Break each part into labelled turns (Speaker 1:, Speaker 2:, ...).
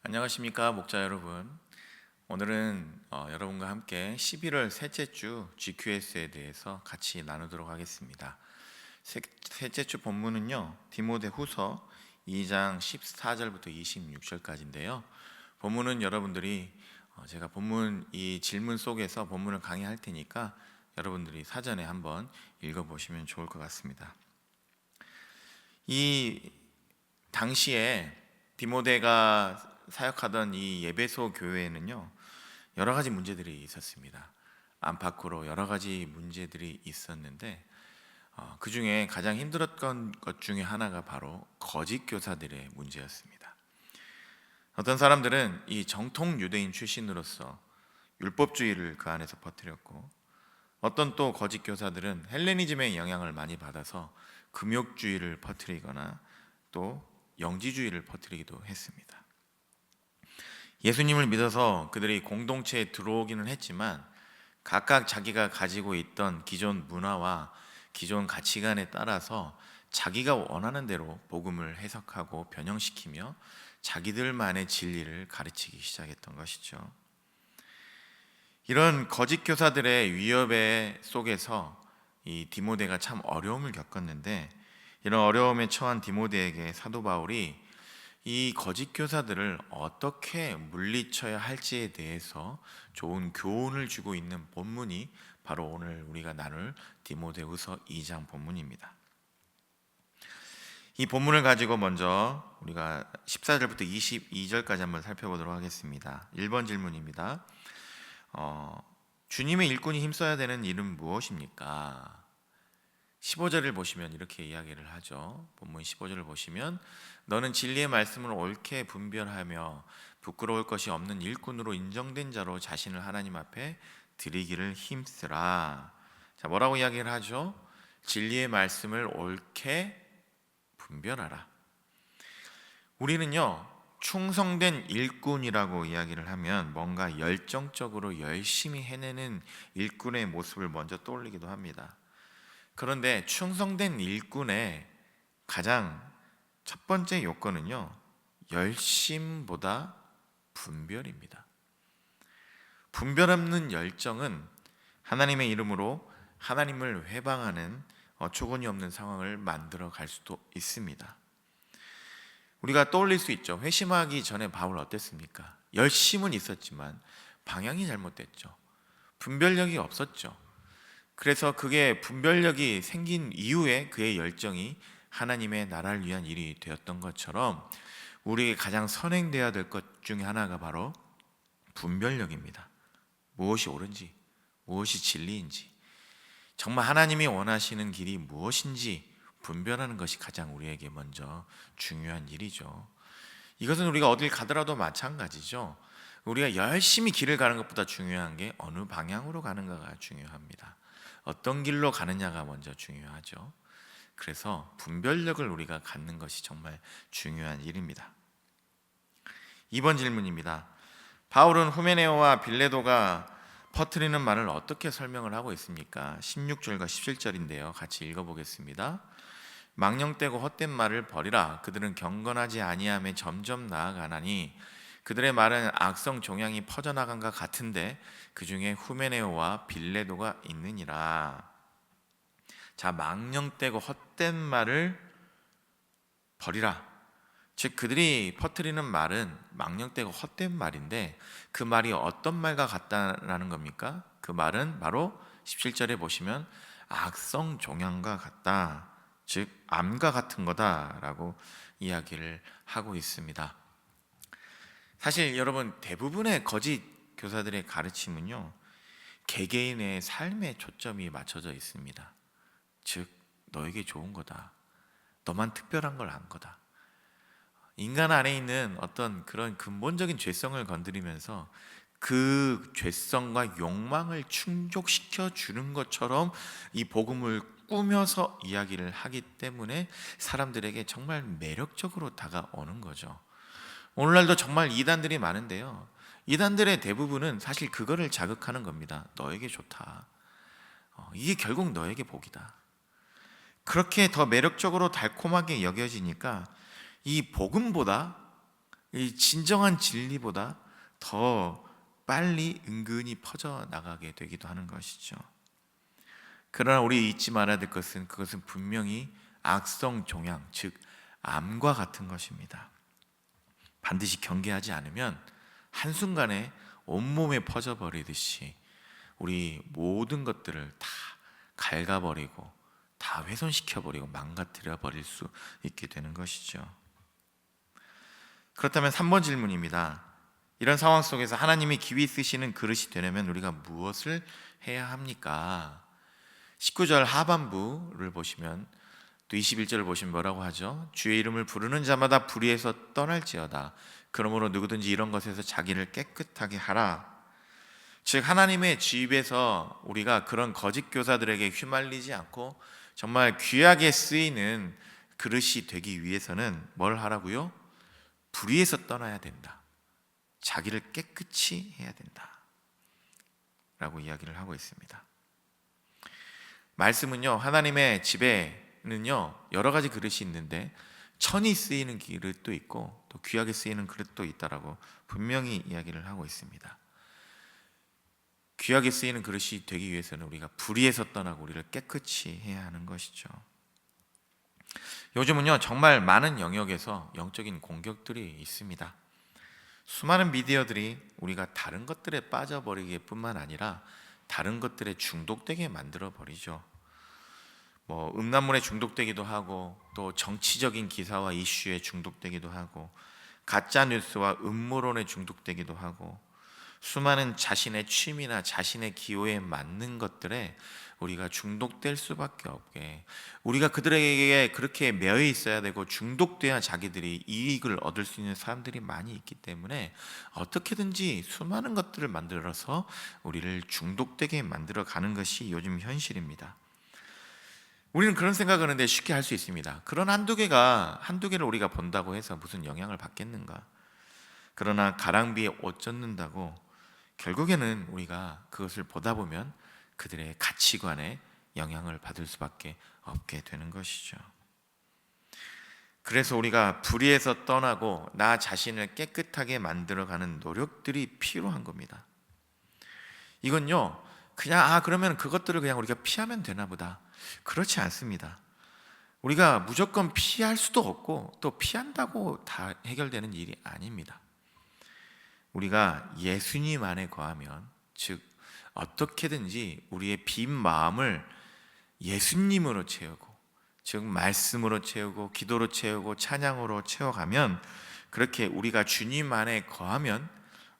Speaker 1: 안녕하십니까 목자 여러분. 오늘은 여러분과 함께 11월 셋째 주 GQS에 대해서 같이 나누도록 하겠습니다. 셋째 주 본문은요, 디모데후서 2장 14절부터 26절까지인데요. 본문은 여러분들이 제가 본문 이 질문 속에서 본문을 강의할 테니까 여러분들이 사전에 한번 읽어보시면 좋을 것 같습니다. 이 당시에 디모데가 사역하던 이 예배소 교회에는요, 여러 가지 문제들이 있었습니다. 안팎으로 여러 가지 문제들이 있었는데 그 중에 가장 힘들었던 것 중에 하나가 바로 거짓 교사들의 문제였습니다. 어떤 사람들은 이 정통 유대인 출신으로서 율법주의를 그 안에서 퍼뜨렸고, 어떤 또 거짓 교사들은 헬레니즘의 영향을 많이 받아서 금욕주의를 퍼뜨리거나 또 영지주의를 퍼뜨리기도 했습니다. 예수님을 믿어서 그들이 공동체에 들어오기는 했지만 각각 자기가 가지고 있던 기존 문화와 기존 가치관에 따라서 자기가 원하는 대로 복음을 해석하고 변형시키며 자기들만의 진리를 가르치기 시작했던 것이죠. 이런 거짓 교사들의 위협의 속에서 이 디모데가 참 어려움을 겪었는데, 이런 어려움에 처한 디모데에게 사도 바울이 이 거짓 교사들을 어떻게 물리쳐야 할지에 대해서 좋은 교훈을 주고 있는 본문이 바로 오늘 우리가 나눌 디모데후서 2장 본문입니다. 이 본문을 가지고 먼저 우리가 14절부터 22절까지 한번 살펴보도록 하겠습니다. 1번 질문입니다. 주님의 일꾼이 힘써야 되는 일은 무엇입니까? 15절을 보시면 이렇게 이야기를 하죠. 본문 15절을 보시면 너는 진리의 말씀을 옳게 분별하며 부끄러울 것이 없는 일꾼으로 인정된 자로 자신을 하나님 앞에 드리기를 힘쓰라. 자, 뭐라고 이야기를 하죠? 진리의 말씀을 옳게 분별하라. 우리는요, 충성된 일꾼이라고 이야기를 하면 뭔가 열정적으로 열심히 해내는 일꾼의 모습을 먼저 떠올리기도 합니다. 그런데 충성된 일꾼의 가장 첫 번째 요건은요, 열심보다 분별입니다. 분별 없는 열정은 하나님의 이름으로 하나님을 회방하는 어처구니 없는 상황을 만들어 갈 수도 있습니다. 우리가 떠올릴 수 있죠. 회심하기 전에 바울 어땠습니까? 열심은 있었지만 방향이 잘못됐죠. 분별력이 없었죠. 그래서 그게 분별력이 생긴 이후에 그의 열정이 하나님의 나라를 위한 일이 되었던 것처럼 우리에게 가장 선행되어야 될 것 중에 하나가 바로 분별력입니다. 무엇이 옳은지, 무엇이 진리인지, 정말 하나님이 원하시는 길이 무엇인지 분별하는 것이 가장 우리에게 먼저 중요한 일이죠. 이것은 우리가 어딜 가더라도 마찬가지죠. 우리가 열심히 길을 가는 것보다 중요한 게 어느 방향으로 가는가가 중요합니다. 어떤 길로 가느냐가 먼저 중요하죠. 그래서 분별력을 우리가 갖는 것이 정말 중요한 일입니다. 2번 질문입니다. 바울은 후메네오와 빌레도가 퍼뜨리는 말을 어떻게 설명을 하고 있습니까? 16절과 17절인데요. 같이 읽어보겠습니다. 망령되고 헛된 말을 버리라. 그들은 경건하지 아니함에 점점 나아가나니 그들의 말은 악성 종양이 퍼져나간과 같은데 그 중에 후메네오와 빌레도가 있느니라. 자, 망령되고 헛된 말을 버리라. 즉 그들이 퍼뜨리는 말은 망령되고 헛된 말인데 그 말이 어떤 말과 같다라는 겁니까? 그 말은 바로 17절에 보시면 악성 종양과 같다. 즉 암과 같은 거다라고 이야기를 하고 있습니다. 사실 여러분, 대부분의 거짓 교사들의 가르침은요, 개개인의 삶에 초점이 맞춰져 있습니다. 즉 너에게 좋은 거다. 너만 특별한 걸 안 거다. 인간 안에 있는 어떤 그런 근본적인 죄성을 건드리면서 그 죄성과 욕망을 충족시켜 주는 것처럼 이 복음을 꾸며서 이야기를 하기 때문에 사람들에게 정말 매력적으로 다가오는 거죠. 오늘날도 정말 이단들이 많은데요, 이단들의 대부분은 사실 그거를 자극하는 겁니다. 너에게 좋다. 이게 결국 너에게 복이다. 그렇게 더 매력적으로 달콤하게 여겨지니까 이 복음보다 이 진정한 진리보다 더 빨리 은근히 퍼져 나가게 되기도 하는 것이죠. 그러나 우리 잊지 말아야 될 것은 그것은 분명히 악성 종양, 즉 암과 같은 것입니다. 반드시 경계하지 않으면 한순간에 온몸에 퍼져버리듯이 우리 모든 것들을 다 갉아버리고 다 훼손시켜버리고 망가뜨려 버릴 수 있게 되는 것이죠. 그렇다면 3번 질문입니다. 이런 상황 속에서 하나님이 기위 쓰시는 그릇이 되려면 우리가 무엇을 해야 합니까? 19절 하반부를 보시면 또 21절을 보시면 뭐라고 하죠? 주의 이름을 부르는 자마다 불의에서 떠날지어다. 그러므로 누구든지 이런 것에서 자기를 깨끗하게 하라. 즉 하나님의 집에서 우리가 그런 거짓 교사들에게 휘말리지 않고 정말 귀하게 쓰이는 그릇이 되기 위해서는 뭘 하라고요? 불의에서 떠나야 된다. 자기를 깨끗이 해야 된다 라고 이야기를 하고 있습니다. 말씀은요, 하나님의 집에는요 여러 가지 그릇이 있는데 천이 쓰이는 그릇도 있고 또 귀하게 쓰이는 그릇도 있다라고 분명히 이야기를 하고 있습니다. 귀하게 쓰이는 그릇이 되기 위해서는 우리가 불의에서 떠나고 우리를 깨끗이 해야 하는 것이죠. 요즘은요 정말 많은 영역에서 영적인 공격들이 있습니다. 수많은 미디어들이 우리가 다른 것들에 빠져버리기 뿐만 아니라 다른 것들에 중독되게 만들어 버리죠. 음란물에 중독되기도 하고 또 정치적인 기사와 이슈에 중독되기도 하고 가짜 뉴스와 음모론에 중독되기도 하고 수많은 자신의 취미나 자신의 기호에 맞는 것들에 우리가 중독될 수밖에 없게, 우리가 그들에게 그렇게 매여 있어야 되고 중독돼야 자기들이 이익을 얻을 수 있는 사람들이 많이 있기 때문에 어떻게든지 수많은 것들을 만들어서 우리를 중독되게 만들어 가는 것이 요즘 현실입니다. 우리는 그런 생각을 하는데 쉽게 할 수 있습니다. 그런 한두 개를 우리가 본다고 해서 무슨 영향을 받겠는가? 그러나 가랑비에 옷 젖는다고 결국에는 우리가 그것을 보다 보면 그들의 가치관에 영향을 받을 수밖에 없게 되는 것이죠. 그래서 우리가 불의에서 떠나고 나 자신을 깨끗하게 만들어가는 노력들이 필요한 겁니다. 이건요 그냥 그러면 그것들을 그냥 우리가 피하면 되나 보다, 그렇지 않습니다. 우리가 무조건 피할 수도 없고 또 피한다고 다 해결되는 일이 아닙니다. 우리가 예수님 안에 거하면, 즉 어떻게든지 우리의 빈 마음을 예수님으로 채우고, 즉 말씀으로 채우고 기도로 채우고 찬양으로 채워가면, 그렇게 우리가 주님 안에 거하면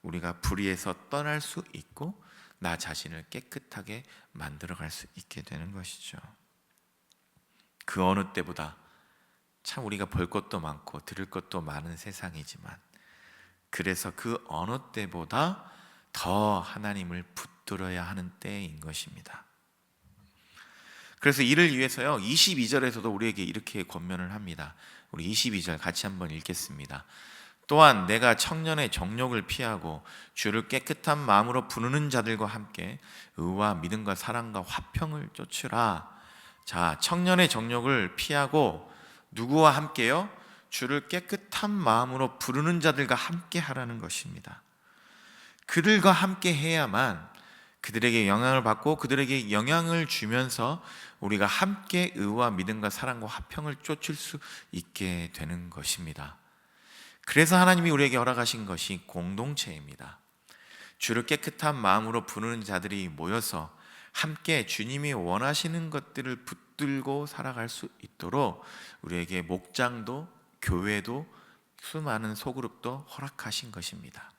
Speaker 1: 우리가 불의에서 떠날 수 있고 나 자신을 깨끗하게 만들어갈 수 있게 되는 것이죠. 그 어느 때보다 참 우리가 볼 것도 많고 들을 것도 많은 세상이지만, 그래서 그 어느 때보다 더 하나님을 붙들어야 하는 때인 것입니다. 그래서 이를 위해서요 22절에서도 우리에게 이렇게 권면을 합니다. 우리 22절 같이 한번 읽겠습니다. 또한 내가 청년의 정욕을 피하고 주를 깨끗한 마음으로 부르는 자들과 함께 의와 믿음과 사랑과 화평을 쫓으라. 자, 청년의 정욕을 피하고 누구와 함께요? 주를 깨끗한 마음으로 부르는 자들과 함께 하라는 것입니다. 그들과 함께 해야만 그들에게 영향을 받고 그들에게 영향을 주면서 우리가 함께 의와 믿음과 사랑과 화평을 쫓을 수 있게 되는 것입니다. 그래서 하나님이 우리에게 허락하신 것이 공동체입니다. 주를 깨끗한 마음으로 부르는 자들이 모여서 함께 주님이 원하시는 것들을 붙들고 살아갈 수 있도록 우리에게 목장도 교회도 수많은 소그룹도 허락하신 것입니다.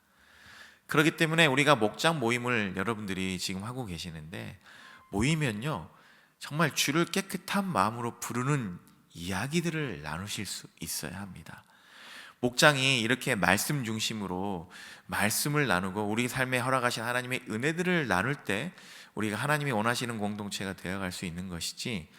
Speaker 1: 그렇기 때문에 우리가 목장 모임을 여러분들이 지금 하고 계시는데, 모이면요 정말 주를 깨끗한 마음으로 부르는 이야기들을 나누실 수 있어야 합니다. 목장이 이렇게 말씀 중심으로 말씀을 나누고 우리 삶에 허락하신 하나님의 은혜들을 나눌 때 우리가 하나님이 원하시는 공동체가 되어갈 수 있는 것이지,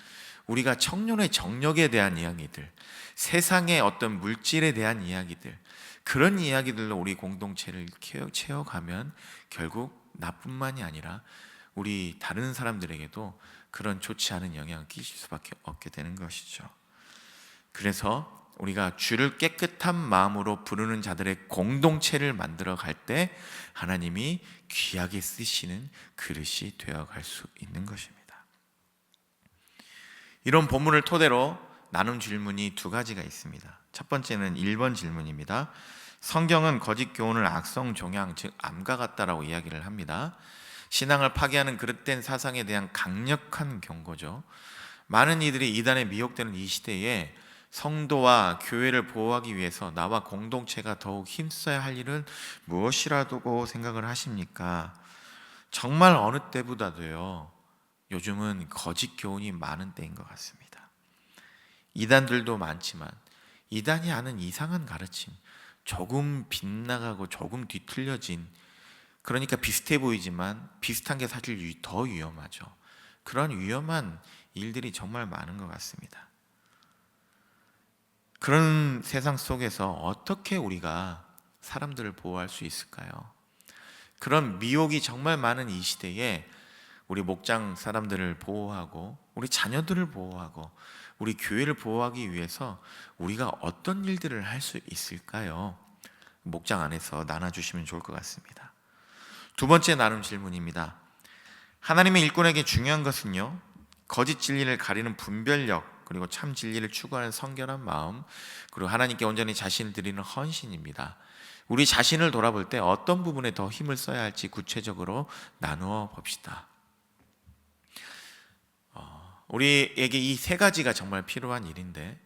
Speaker 1: 우리가 청년의 정력에 대한 이야기들, 세상의 어떤 물질에 대한 이야기들, 그런 이야기들로 우리 공동체를 채워가면 결국 나뿐만이 아니라 우리 다른 사람들에게도 그런 좋지 않은 영향을 끼칠 수밖에 없게 되는 것이죠. 그래서 우리가 주를 깨끗한 마음으로 부르는 자들의 공동체를 만들어 갈 때 하나님이 귀하게 쓰시는 그릇이 되어갈 수 있는 것입니다. 이런 본문을 토대로 나눈 질문이 두 가지가 있습니다. 첫 번째는 1번 질문입니다. 성경은 거짓 교훈을 악성 종양, 즉 암과 같다라고 이야기를 합니다. 신앙을 파괴하는 그릇된 사상에 대한 강력한 경고죠. 많은 이들이 이단에 미혹되는 이 시대에 성도와 교회를 보호하기 위해서 나와 공동체가 더욱 힘써야 할 일은 무엇이라고 생각을 하십니까? 정말 어느 때보다도요, 요즘은 거짓 교훈이 많은 때인 것 같습니다. 이단들도 많지만 이단이 하는 이상한 가르침, 조금 빗나가고 조금 뒤틀려진, 그러니까 비슷해 보이지만 비슷한 게 사실 더 위험하죠. 그런 위험한 일들이 정말 많은 것 같습니다. 그런 세상 속에서 어떻게 우리가 사람들을 보호할 수 있을까요? 그런 미혹이 정말 많은 이 시대에 우리 목장 사람들을 보호하고 우리 자녀들을 보호하고 우리 교회를 보호하기 위해서 우리가 어떤 일들을 할 수 있을까요? 목장 안에서 나눠주시면 좋을 것 같습니다. 두 번째 나눔 질문입니다. 하나님의 일꾼에게 중요한 것은요, 거짓 진리를 가리는 분별력, 그리고 참 진리를 추구하는 성결한 마음, 그리고 하나님께 온전히 자신을 드리는 헌신입니다. 우리 자신을 돌아볼 때 어떤 부분에 더 힘을 써야 할지 구체적으로 나누어 봅시다. 우리에게 이 세 가지가 정말 필요한 일인데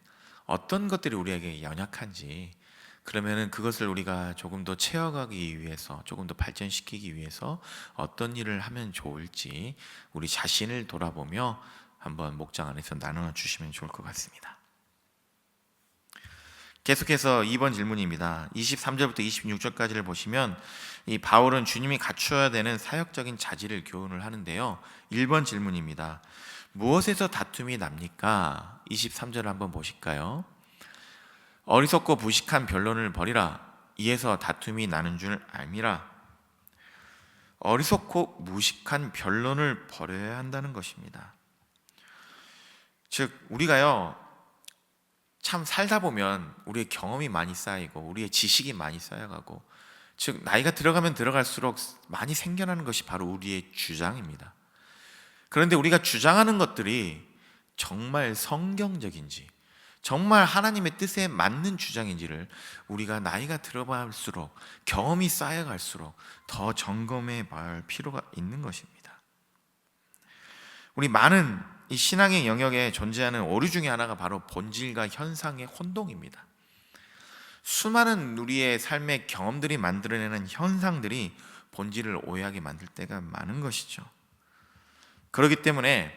Speaker 1: 어떤 것들이 우리에게 연약한지, 그러면은 그것을 우리가 조금 더 채워가기 위해서, 조금 더 발전시키기 위해서 어떤 일을 하면 좋을지 우리 자신을 돌아보며 한번 목장 안에서 나눠 주시면 좋을 것 같습니다. 계속해서 2번 질문입니다. 23절부터 26절까지를 보시면 이 바울은 주님이 갖추어야 되는 사역적인 자질을 교훈을 하는데요. 1번 질문입니다. 무엇에서 다툼이 납니까? 23절을 한번 보실까요? 어리석고 무식한 변론을 버리라. 이에서 다툼이 나는 줄 알미라. 어리석고 무식한 변론을 버려야 한다는 것입니다. 즉 우리가요, 참 살다 보면 우리의 경험이 많이 쌓이고 우리의 지식이 많이 쌓여가고, 즉 나이가 들어가면 들어갈수록 많이 생겨나는 것이 바로 우리의 주장입니다. 그런데 우리가 주장하는 것들이 정말 성경적인지, 정말 하나님의 뜻에 맞는 주장인지를 우리가 나이가 들어갈수록, 경험이 쌓여갈수록 더 점검해 볼 필요가 있는 것입니다. 우리 많은 이 신앙의 영역에 존재하는 오류 중에 하나가 바로 본질과 현상의 혼동입니다. 수많은 우리의 삶의 경험들이 만들어내는 현상들이 본질을 오해하게 만들 때가 많은 것이죠. 그렇기 때문에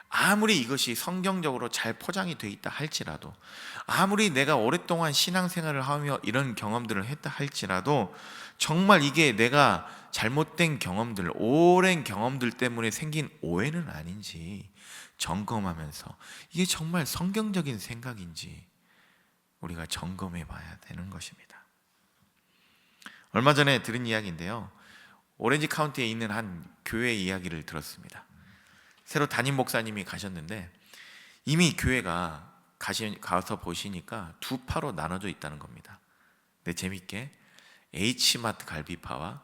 Speaker 1: 아무리 이것이 성경적으로 잘 포장이 되어 있다 할지라도, 아무리 내가 오랫동안 신앙생활을 하며 이런 경험들을 했다 할지라도, 정말 이게 내가 잘못된 경험들, 오랜 경험들 때문에 생긴 오해는 아닌지 점검하면서 이게 정말 성경적인 생각인지 우리가 점검해 봐야 되는 것입니다. 얼마 전에 들은 이야기인데요, 오렌지 카운티에 있는 한 교회 이야기를 들었습니다. 새로 담임 목사님이 가셨는데 이미 교회가 가서 보시니까 두 파로 나눠져 있다는 겁니다. 근데 재밌게 H마트 갈비파와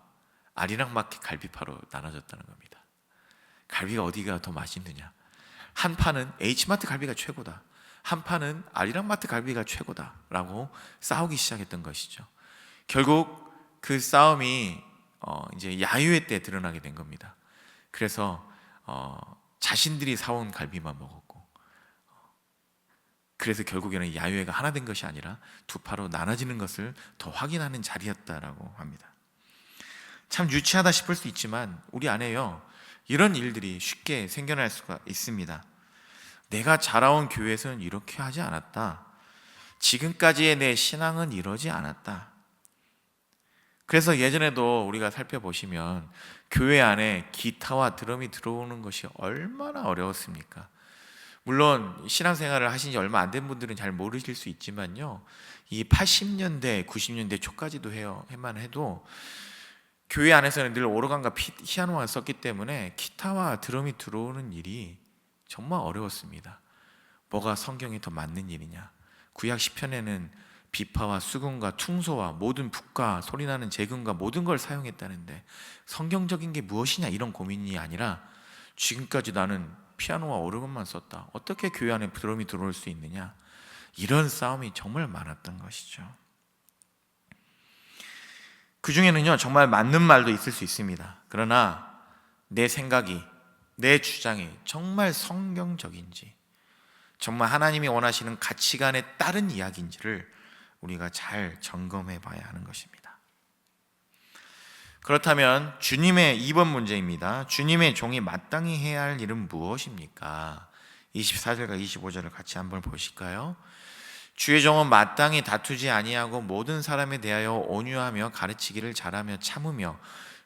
Speaker 1: 아리랑마켓 갈비파로 나눠졌다는 겁니다. 갈비가 어디가 더 맛있느냐? 한 파는 H마트 갈비가 최고다, 한 파는 아리랑마트 갈비가 최고다 라고 싸우기 시작했던 것이죠. 결국 그 싸움이 이제 야유회 때 드러나게 된 겁니다. 그래서 자신들이 사온 갈비만 먹었고, 그래서 결국에는 야유회가 하나 된 것이 아니라 두 파로 나눠지는 것을 더 확인하는 자리였다라고 합니다. 참 유치하다 싶을 수 있지만 우리 안에요, 이런 일들이 쉽게 생겨날 수가 있습니다. 내가 자라온 교회에서는 이렇게 하지 않았다, 지금까지의 내 신앙은 이러지 않았다. 그래서 예전에도 우리가 살펴보시면 교회 안에 기타와 드럼이 들어오는 것이 얼마나 어려웠습니까? 물론 신앙생활을 하신 지 얼마 안 된 분들은 잘 모르실 수 있지만요, 이 80년대, 90년대 초까지도 해만 해도 교회 안에서는 늘 오르간과 피아노만 썼기 때문에 기타와 드럼이 들어오는 일이 정말 어려웠습니다. 뭐가 성경에 더 맞는 일이냐, 구약 시편에는 비파와 수금과 퉁소와 모든 북과 소리나는 재금과 모든 걸 사용했다는데 성경적인 게 무엇이냐 이런 고민이 아니라 지금까지 나는 피아노와 오르건만 썼다, 어떻게 교회 안에 드럼이 들어올 수 있느냐, 이런 싸움이 정말 많았던 것이죠. 그 중에는요 정말 맞는 말도 있을 수 있습니다. 그러나 내 생각이, 내 주장이 정말 성경적인지, 정말 하나님이 원하시는 가치관에 따른 이야기인지를 우리가 잘 점검해 봐야 하는 것입니다. 그렇다면 주님의 2번 문제입니다. 주님의 종이 마땅히 해야 할 일은 무엇입니까? 24절과 25절을 같이 한번 보실까요? 주의 종은 마땅히 다투지 아니하고 모든 사람에 대하여 온유하며 가르치기를 잘하며 참으며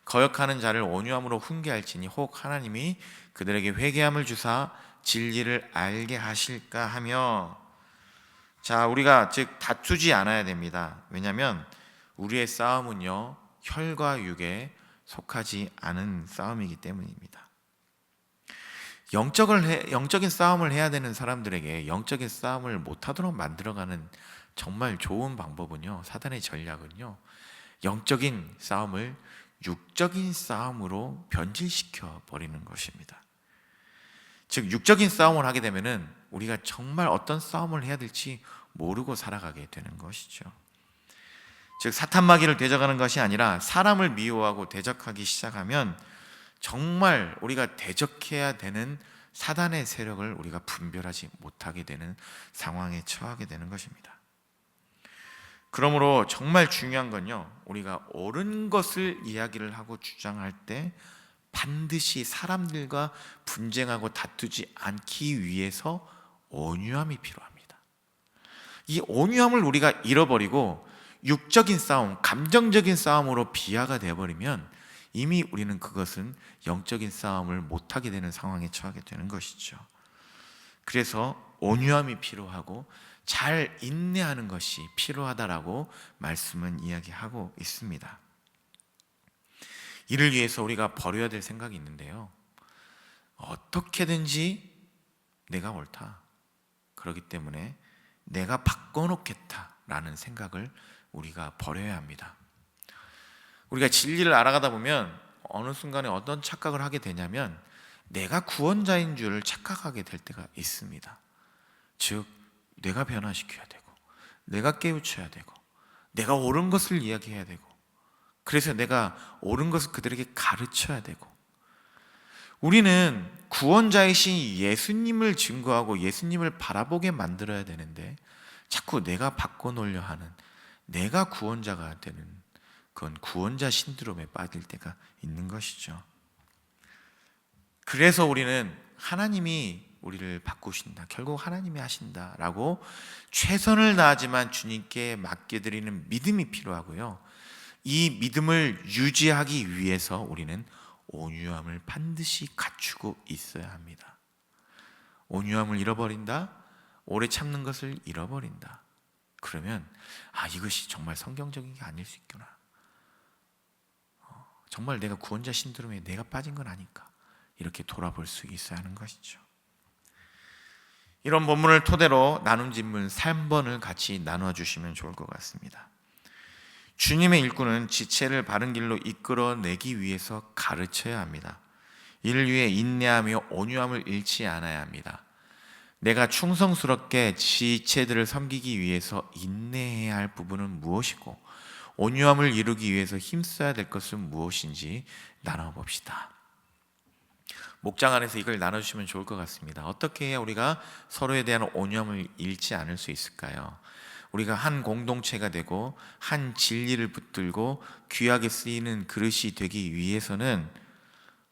Speaker 1: 거역하는 자를 온유함으로 훈계할지니 혹 하나님이 그들에게 회개함을 주사 진리를 알게 하실까 하며, 자, 우리가 즉 다투지 않아야 됩니다. 왜냐하면 우리의 싸움은요 혈과 육에 속하지 않은 싸움이기 때문입니다. 영적인 싸움을 해야 되는 사람들에게 영적인 싸움을 못하도록 만들어가는 정말 좋은 방법은요, 사단의 전략은요, 영적인 싸움을 육적인 싸움으로 변질시켜 버리는 것입니다. 즉 육적인 싸움을 하게 되면은 우리가 정말 어떤 싸움을 해야 될지 모르고 살아가게 되는 것이죠. 즉 사탄마귀를 대적하는 것이 아니라 사람을 미워하고 대적하기 시작하면 정말 우리가 대적해야 되는 사단의 세력을 우리가 분별하지 못하게 되는 상황에 처하게 되는 것입니다. 그러므로 정말 중요한 건요, 우리가 옳은 것을 이야기를 하고 주장할 때 반드시 사람들과 분쟁하고 다투지 않기 위해서 온유함이 필요합니다. 이 온유함을 우리가 잃어버리고 육적인 싸움, 감정적인 싸움으로 비하가 되어버리면 이미 우리는 그것은 영적인 싸움을 못하게 되는 상황에 처하게 되는 것이죠. 그래서 온유함이 필요하고 잘 인내하는 것이 필요하다라고 말씀은 이야기하고 있습니다. 이를 위해서 우리가 버려야 될 생각이 있는데요, 어떻게든지 내가 옳다, 그렇기 때문에 내가 바꿔놓겠다라는 생각을 우리가 버려야 합니다. 우리가 진리를 알아가다 보면 어느 순간에 어떤 착각을 하게 되냐면 내가 구원자인 줄 착각하게 될 때가 있습니다. 즉 내가 변화시켜야 되고, 내가 깨우쳐야 되고, 내가 옳은 것을 이야기해야 되고, 그래서 내가 옳은 것을 그들에게 가르쳐야 되고, 우리는 구원자이신 예수님을 증거하고 예수님을 바라보게 만들어야 되는데 자꾸 내가 바꿔놓으려 하는, 내가 구원자가 되는, 그건 구원자 신드롬에 빠질 때가 있는 것이죠. 그래서 우리는 하나님이 우리를 바꾸신다, 결국 하나님이 하신다라고 최선을 다하지만 주님께 맡겨드리는 믿음이 필요하고요, 이 믿음을 유지하기 위해서 우리는 온유함을 반드시 갖추고 있어야 합니다. 온유함을 잃어버린다, 오래 참는 것을 잃어버린다, 그러면 이것이 정말 성경적인 게 아닐 수 있구나, 정말 내가 구원자 신드롬에 내가 빠진 건 아닐까, 이렇게 돌아볼 수 있어야 하는 것이죠. 이런 본문을 토대로 나눔 질문 3번을 같이 나누어 주시면 좋을 것 같습니다. 주님의 일꾼은 지체를 바른 길로 이끌어내기 위해서 가르쳐야 합니다. 이를 위해 인내하며 온유함을 잃지 않아야 합니다. 내가 충성스럽게 지체들을 섬기기 위해서 인내해야 할 부분은 무엇이고 온유함을 이루기 위해서 힘써야 될 것은 무엇인지 나눠봅시다. 목장 안에서 이걸 나눠주시면 좋을 것 같습니다. 어떻게 해야 우리가 서로에 대한 온유함을 잃지 않을 수 있을까요? 우리가 한 공동체가 되고 한 진리를 붙들고 귀하게 쓰이는 그릇이 되기 위해서는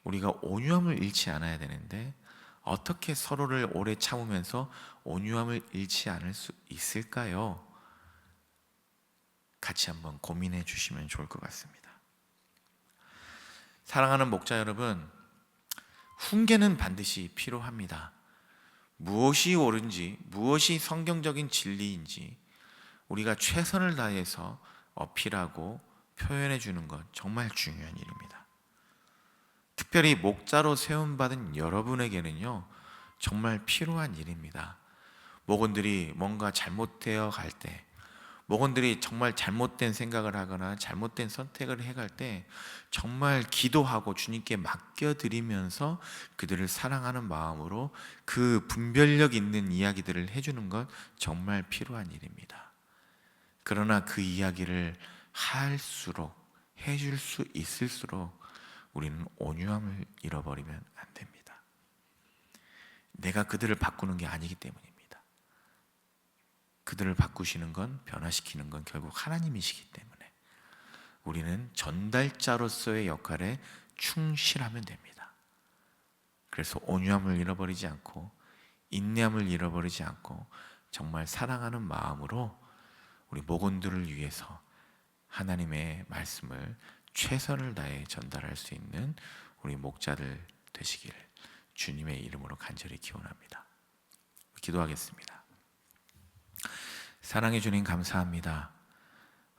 Speaker 1: 우리가 온유함을 잃지 않아야 되는데 어떻게 서로를 오래 참으면서 온유함을 잃지 않을 수 있을까요? 같이 한번 고민해 주시면 좋을 것 같습니다. 사랑하는 목자 여러분, 훈계는 반드시 필요합니다. 무엇이 옳은지, 무엇이 성경적인 진리인지 우리가 최선을 다해서 어필하고 표현해 주는 것 정말 중요한 일입니다. 특별히 목자로 세움받은 여러분에게는요 정말 필요한 일입니다. 목원들이 뭔가 잘못되어 갈 때, 목원들이 정말 잘못된 생각을 하거나 잘못된 선택을 해갈 때 정말 기도하고 주님께 맡겨드리면서 그들을 사랑하는 마음으로 그 분별력 있는 이야기들을 해주는 것 정말 필요한 일입니다. 그러나 그 이야기를 할수록, 해줄 수 있을수록 우리는 온유함을 잃어버리면 안 됩니다. 내가 그들을 바꾸는 게 아니기 때문입니다. 그들을 바꾸시는 건, 변화시키는 건 결국 하나님이시기 때문에 우리는 전달자로서의 역할에 충실하면 됩니다. 그래서 온유함을 잃어버리지 않고 인내함을 잃어버리지 않고 정말 사랑하는 마음으로 우리 목원들을 위해서 하나님의 말씀을 최선을 다해 전달할 수 있는 우리 목자들 되시길 주님의 이름으로 간절히 기원합니다. 기도하겠습니다. 사랑해 주님 감사합니다.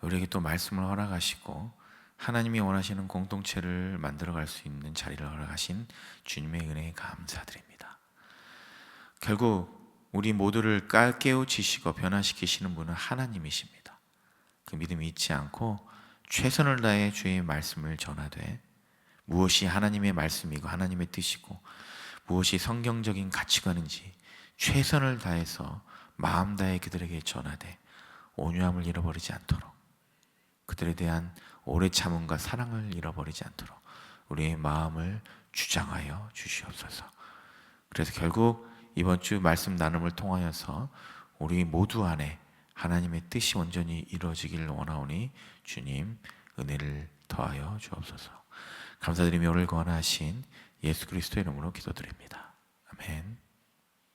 Speaker 1: 우리에게 또 말씀을 허락하시고 하나님이 원하시는 공동체를 만들어갈 수 있는 자리를 허락하신 주님의 은혜에 감사드립니다. 결국 우리 모두를 깨우치시고 변화시키시는 분은 하나님이십니다. 그 믿음이 잊지 않고 최선을 다해 주의 말씀을 전하되 무엇이 하나님의 말씀이고 하나님의 뜻이고 무엇이 성경적인 가치관인지 최선을 다해서 마음 다해 그들에게 전하되 온유함을 잃어버리지 않도록, 그들에 대한 오래 참음과 사랑을 잃어버리지 않도록 우리의 마음을 주장하여 주시옵소서. 그래서 결국 이번 주 말씀 나눔을 통하여서 우리 모두 안에 하나님의 뜻이 온전히 이루어지기를 원하오니 주님 은혜를 더하여 주옵소서. 감사드리며 오늘 권하신 예수 그리스도의 이름으로 기도드립니다. 아멘.